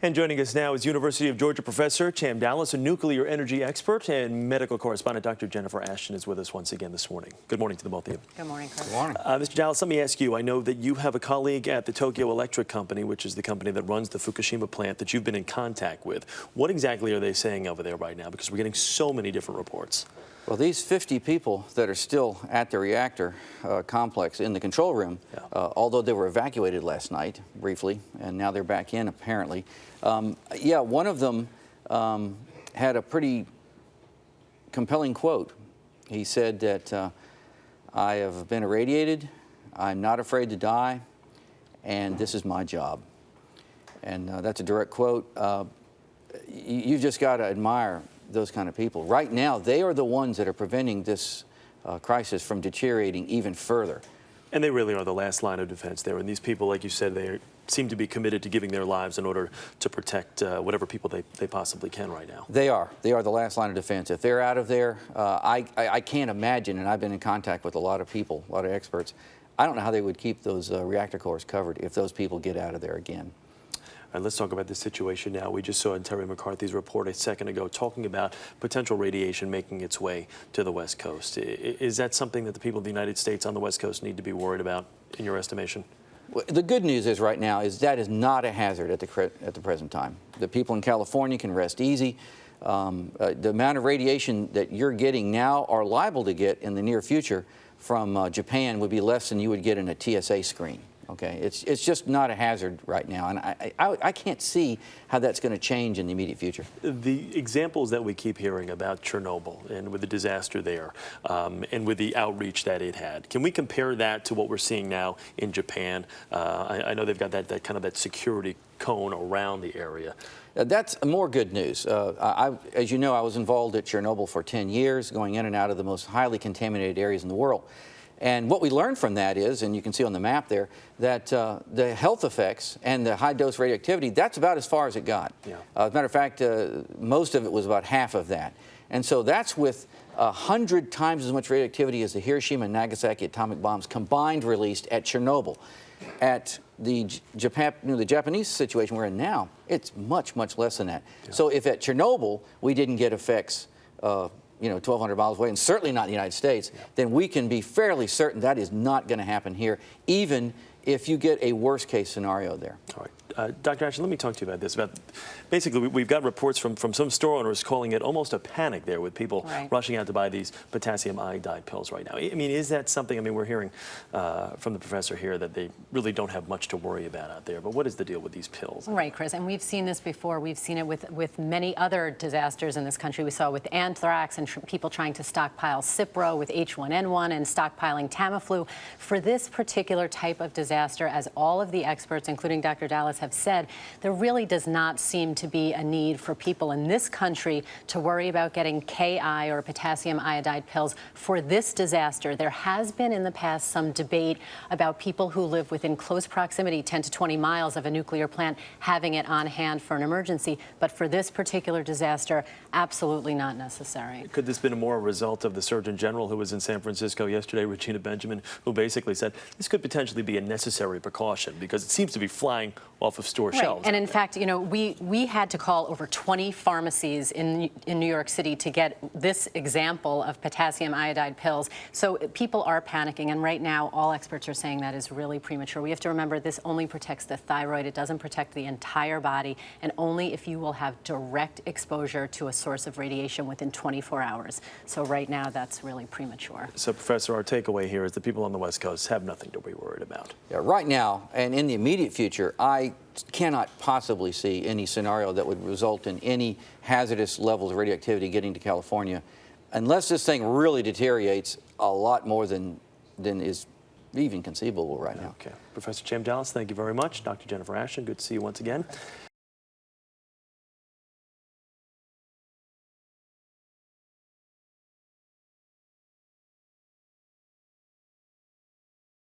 And joining us now is University of Georgia professor Cham Dallas, a nuclear energy expert, and medical correspondent Dr. Jennifer Ashton is with us once again this morning. Good morning to the both of you. Good morning, Chris. Good morning. Mr. Dallas, let me ask you, I know that you have a colleague at the Tokyo Electric Company, which is the company that runs the Fukushima plant, that you've been in contact with. What exactly are they saying over there right now? Because we're getting so many different reports. Well, these 50 people that are still at the reactor complex in the control room, although they were evacuated last night briefly, and now they're back in apparently. Yeah, one of them had a pretty compelling quote. He said that I have been irradiated, I'm not afraid to die, and this is my job. And that's a direct quote. You've just got to admire those kind of people. Right now, they are the ones that are preventing this crisis from deteriorating even further. And they really are the last line of defense there. And these people, like you said, they seem to be committed to giving their lives in order to protect whatever people they possibly can right now. They are. They are the last line of defense. If they're out of there, I can't imagine, and I've been in contact with a lot of people, a lot of experts, I don't know how they would keep those reactor cores covered if those people get out of there again. All right, let's talk about this situation now. We just saw Terry McCarthy's report a second ago talking about potential radiation making its way to the West Coast. Is that something that the people of the United States on the West Coast need to be worried about, in your estimation? Well, the good news is right now is that is not a hazard at the present time. The people in California can rest easy. The amount of radiation that you're getting now or liable to get in the near future from Japan would be less than you would get in a TSA screen. Okay, it's just not a hazard right now, and I can't see how that's going to change in the immediate future. The examples that we keep hearing about Chernobyl and with the disaster there and with the outreach that it had, can we compare that to what we're seeing now in Japan? I know they've got that kind of that security cone around the area. That's more good news. As you know, I was involved at Chernobyl for 10 years, going in and out of the most highly contaminated areas in the world. And what we learned from that is, and you can see on the map there, that the health effects and the high-dose radioactivity, that's about as far as it got. Yeah. As a matter of fact, most of it was about half of that. And so that's with 100 times as much radioactivity as the Hiroshima and Nagasaki atomic bombs combined released at Chernobyl. At the Japanese situation we're in now, it's much, much less than that. Yeah. So if at Chernobyl we didn't get effects 1,200 miles away, and certainly not in the United States, then we can be fairly certain that is not going to happen here, even if you get a worst-case scenario there. All right. Dr. Ashton, let me talk to you about this. Basically, we've got reports from some store owners calling it almost a panic there with people rushing out to buy these potassium iodide pills right now. I mean, is that something, I mean, we're hearing from the professor here that they really don't have much to worry about out there, but what is the deal with these pills? Right, Chris, and we've seen this before. We've seen it with many other disasters in this country. We saw with anthrax and people trying to stockpile Cipro with H1N1 and stockpiling Tamiflu. For this particular type of disaster, as all of the experts, including Dr. Dallas, have said, there really does not seem to be a need for people in this country to worry about getting Ki or potassium iodide pills for this disaster. There has been in the past some debate about people who live within close proximity, 10 to 20 miles of a nuclear plant, having it on hand for an emergency. But for this particular disaster, absolutely not necessary. Could this have been more a result of the Surgeon General who was in San Francisco yesterday, Regina Benjamin, who basically said this could potentially be a necessary precaution because it seems to be flying off of store shelves? And in fact, you know, we had to call over 20 pharmacies in New York City to get this example of potassium iodide pills. So people are panicking, and right now all experts are saying that is really premature. We have to remember this only protects the thyroid. It doesn't protect the entire body, and only if you will have direct exposure to a source of radiation within 24 hours. So right now that's really premature. So Professor, our takeaway here is that people on the West Coast have nothing to be worried about. Yeah, right now and in the immediate future, I cannot possibly see any scenario that would result in any hazardous levels of radioactivity getting to California, unless this thing really deteriorates a lot more than is even conceivable right now. Okay. Professor Cham Dallas, thank you very much. Dr. Jennifer Ashton, good to see you once again.